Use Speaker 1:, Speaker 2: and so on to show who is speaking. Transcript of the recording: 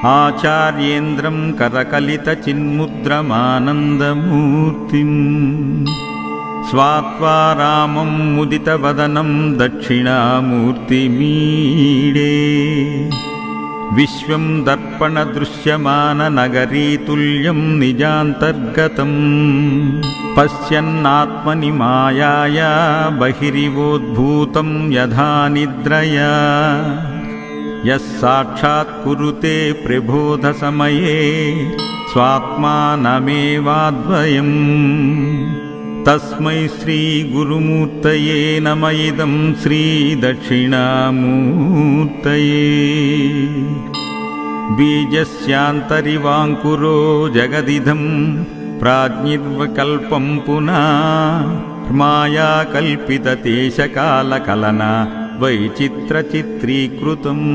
Speaker 1: आचार्येन्द्रं करकलितचिन्मुद्रमानन्दमूर्तिम् स्वात्वा रामं मुदितवदनं दक्षिणामूर्तिमीडे विश्वं दर्पणदृश्यमाननगरीतुल्यं निजान्तर्गतम् पश्यन्नात्मनि मायाया बहिरिवोद्भूतं यथा निद्रया यः साक्षात् कुरुते प्रबोधसमये स्वात्मानमेवाद्वयम् तस्मै श्रीगुरुमूर्तये नम इदं श्रीदक्षिणामूर्तये बीजस्यान्तरिवाङ्कुरो जगदिदं प्राज्ञिर्वकल्पं पुनः माया कल्पितदेशकालकलना वैचित्रचित्रीकृतम्